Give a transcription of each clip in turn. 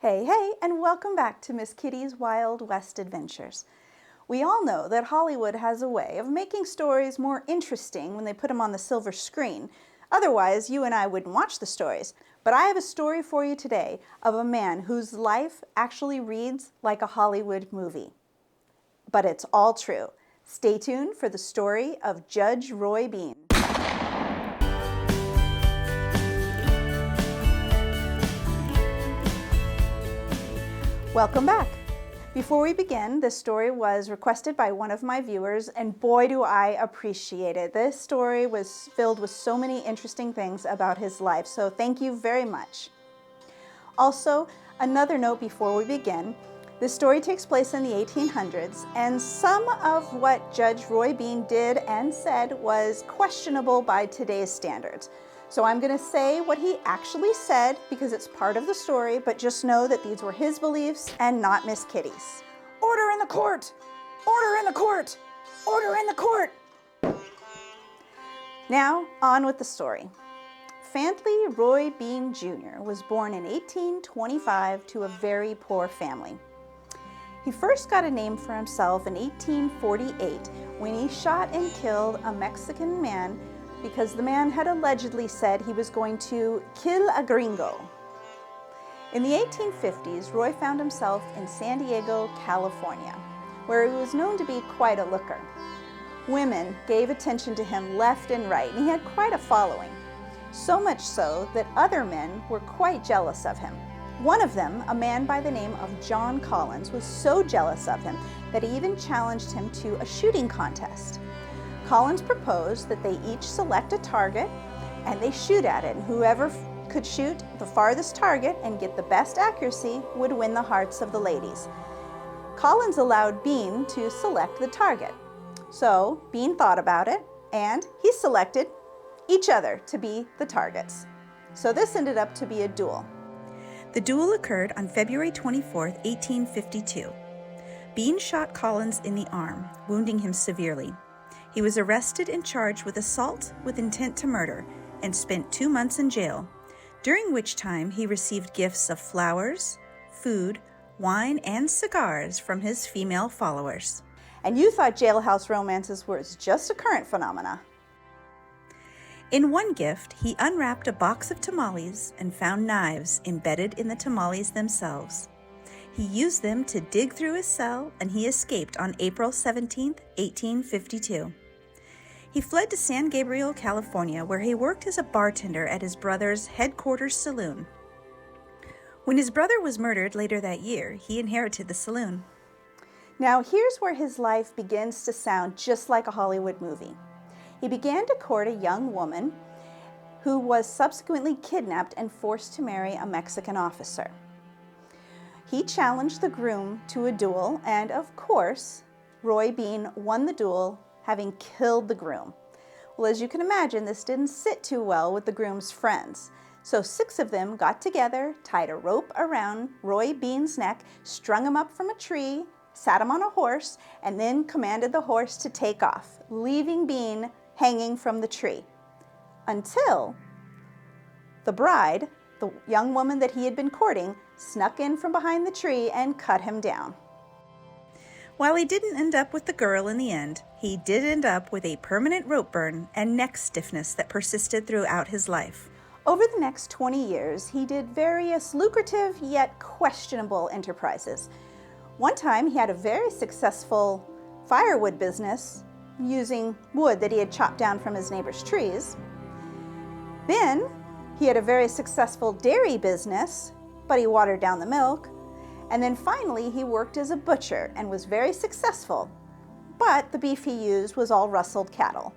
Hey, and welcome back to Miss Kitty's Wild West Adventures. We all know that Hollywood has a way of making stories more interesting when they put them on the silver screen. Otherwise, you and I wouldn't watch the stories. But I have a story for you today of a man whose life actually reads like a Hollywood movie. But it's all true. Stay tuned for the story of Judge Roy Bean. Welcome back. Before we begin, this story was requested by one of my viewers, and boy do I appreciate it. This story was filled with so many interesting things about his life, so thank you very much. Also, another note before we begin, this story takes place in the 1800s, and some of what Judge Roy Bean did and said was questionable by today's standards. So I'm going to say what he actually said because it's part of the story, but just know that these were his beliefs and not Miss Kitty's. Order in the court! Order in the court! Order in the court! Now, on with the story. Fantley Roy Bean Jr. was born in 1825 to a very poor family. He first got a name for himself in 1848 when he shot and killed a Mexican man because the man had allegedly said he was going to kill a gringo. In the 1850s, Roy found himself in San Diego, California, where he was known to be quite a looker. Women gave attention to him left and right, and he had quite a following, so much so that other men were quite jealous of him. One of them, a man by the name of John Collins, was so jealous of him that he even challenged him to a shooting contest. Collins proposed that they each select a target and they shoot at it, and whoever could shoot the farthest target and get the best accuracy would win the hearts of the ladies. Collins allowed Bean to select the target. So Bean thought about it and he selected each other to be the targets. So this ended up to be a duel. The duel occurred on February 24, 1852. Bean shot Collins in the arm, wounding him severely. He was arrested and charged with assault with intent to murder and spent 2 months in jail, during which time he received gifts of flowers, food, wine, and cigars from his female followers. And you thought jailhouse romances were just a current phenomena. In one gift, he unwrapped a box of tamales and found knives embedded in the tamales themselves. He used them to dig through his cell, and he escaped on April 17, 1852. He fled to San Gabriel, California, where he worked as a bartender at his brother's headquarters saloon. When his brother was murdered later that year, he inherited the saloon. Now, here's where his life begins to sound just like a Hollywood movie. He began to court a young woman who was subsequently kidnapped and forced to marry a Mexican officer. He challenged the groom to a duel, and of course, Roy Bean won the duel, having killed the groom. Well, as you can imagine, this didn't sit too well with the groom's friends. So 6 of them got together, tied a rope around Roy Bean's neck, strung him up from a tree, sat him on a horse, and then commanded the horse to take off, leaving Bean hanging from the tree. Until the bride, the young woman that he had been courting, snuck in from behind the tree and cut him down. While he didn't end up with the girl in the end, he did end up with a permanent rope burn and neck stiffness that persisted throughout his life. Over the next 20 years, he did various lucrative yet questionable enterprises. One time, he had a very successful firewood business using wood that he had chopped down from his neighbor's trees. Then, he had a very successful dairy business, but he watered down the milk. And then finally, he worked as a butcher and was very successful, but the beef he used was all rustled cattle.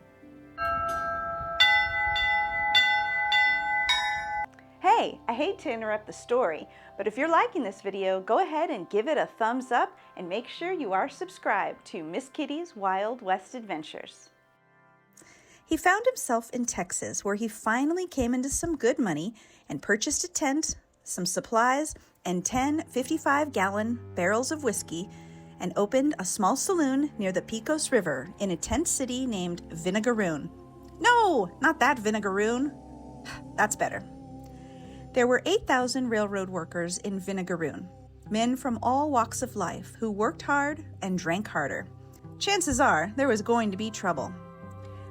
Hey, I hate to interrupt the story, but if you're liking this video, go ahead and give it a thumbs up and make sure you are subscribed to Miss Kitty's Wild West Adventures. He found himself in Texas, where he finally came into some good money and purchased a tent, some supplies, and 10 55-gallon barrels of whiskey, and opened a small saloon near the Pecos River in a tent city named Vinegaroon. No, not that Vinegaroon. That's better. There were 8,000 railroad workers in Vinegaroon, men from all walks of life who worked hard and drank harder. Chances are there was going to be trouble.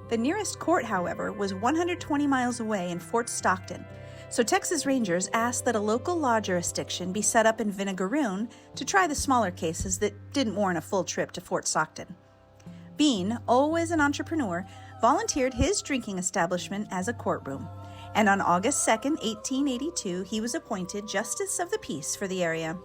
The nearest court, however, was 120 miles away in Fort Stockton, so Texas Rangers asked that a local law jurisdiction be set up in Vinegaroon to try the smaller cases that didn't warrant a full trip to Fort Stockton. Bean, always an entrepreneur, volunteered his drinking establishment as a courtroom, and on August 2, 1882, he was appointed Justice of the Peace for the area.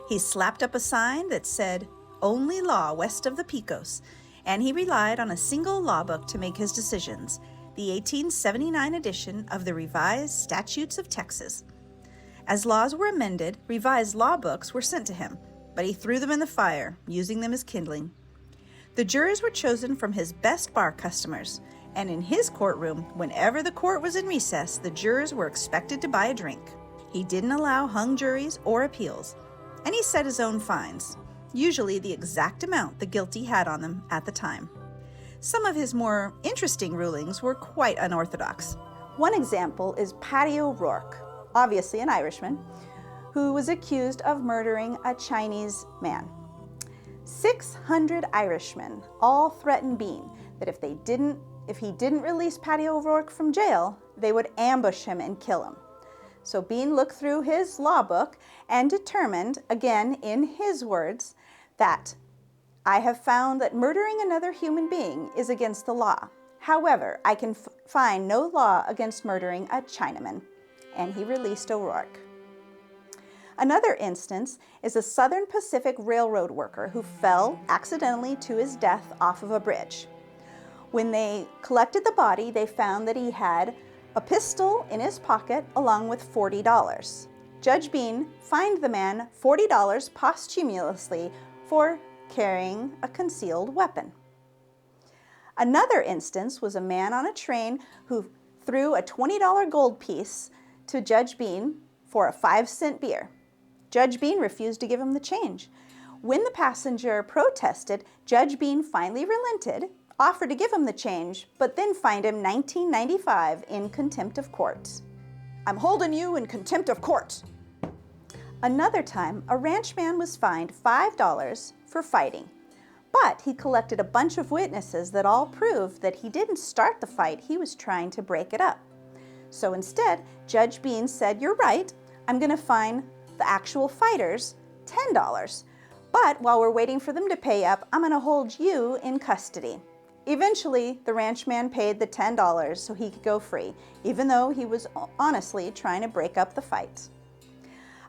He slapped up a sign that said, "Only law west of the Pecos," and he relied on a single law book to make his decisions, the 1879 edition of the Revised Statutes of Texas. As laws were amended, revised law books were sent to him, but he threw them in the fire, using them as kindling. The jurors were chosen from his best bar customers, and in his courtroom, whenever the court was in recess, the jurors were expected to buy a drink. He didn't allow hung juries or appeals, and he set his own fines, usually the exact amount the guilty had on them at the time. Some of his more interesting rulings were quite unorthodox. One example is Paddy O'Rourke, obviously an Irishman, who was accused of murdering a Chinese man. 600 Irishmen all threatened Bean that if he didn't release Paddy O'Rourke from jail, they would ambush him and kill him. So Bean looked through his law book and determined, again in his words, that "I have found that murdering another human being is against the law. However, I can find no law against murdering a Chinaman." And he released O'Rourke. Another instance is a Southern Pacific Railroad worker who fell accidentally to his death off of a bridge. When they collected the body, they found that he had a pistol in his pocket along with $40. Judge Bean fined the man $40 posthumously for carrying a concealed weapon. Another instance was a man on a train who threw a $20 gold piece to Judge Bean for a 5-cent beer. Judge Bean refused to give him the change. When the passenger protested, Judge Bean finally relented, offered to give him the change, but then fined him $19.95 in contempt of court. "I'm holding you in contempt of court." Another time, a ranchman was fined $5 for fighting, but he collected a bunch of witnesses that all proved that he didn't start the fight, he was trying to break it up. So instead, Judge Bean said, "You're right, I'm going to fine the actual fighters $10, but while we're waiting for them to pay up, I'm going to hold you in custody." Eventually, the ranchman paid the $10 so he could go free, even though he was honestly trying to break up the fight.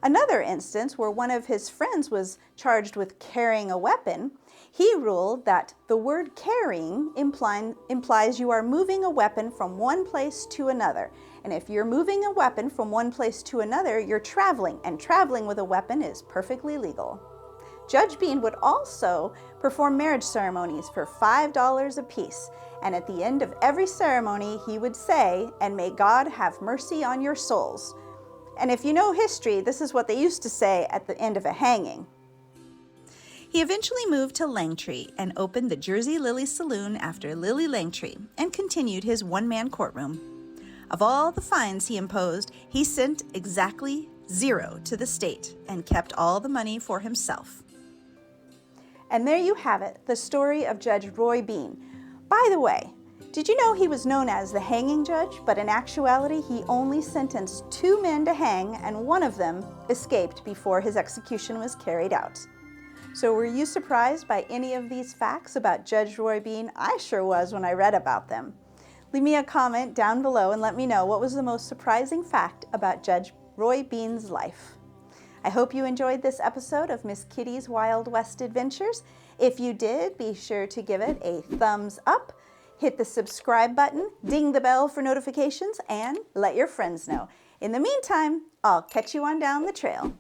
Another instance where one of his friends was charged with carrying a weapon, he ruled that the word carrying implies you are moving a weapon from one place to another. And if you're moving a weapon from one place to another, you're traveling, and traveling with a weapon is perfectly legal. Judge Bean would also perform marriage ceremonies for $5 apiece, and at the end of every ceremony, he would say, "And may God have mercy on your souls." And if you know history, this is what they used to say at the end of a hanging. He eventually moved to Langtree and opened the Jersey Lily Saloon after Lily Langtree and continued his one-man courtroom. Of all the fines he imposed, he sent exactly 0 to the state and kept all the money for himself. And there you have it, the story of Judge Roy Bean. By the way, did you know he was known as the hanging judge, but in actuality he only sentenced 2 men to hang and one of them escaped before his execution was carried out. So were you surprised by any of these facts about Judge Roy Bean? I sure was when I read about them. Leave me a comment down below and let me know what was the most surprising fact about Judge Roy Bean's life. I hope you enjoyed this episode of Miss Kitty's Wild West Adventures. If you did, be sure to give it a thumbs up, hit the subscribe button, ding the bell for notifications, and let your friends know. In the meantime, I'll catch you on down the trail.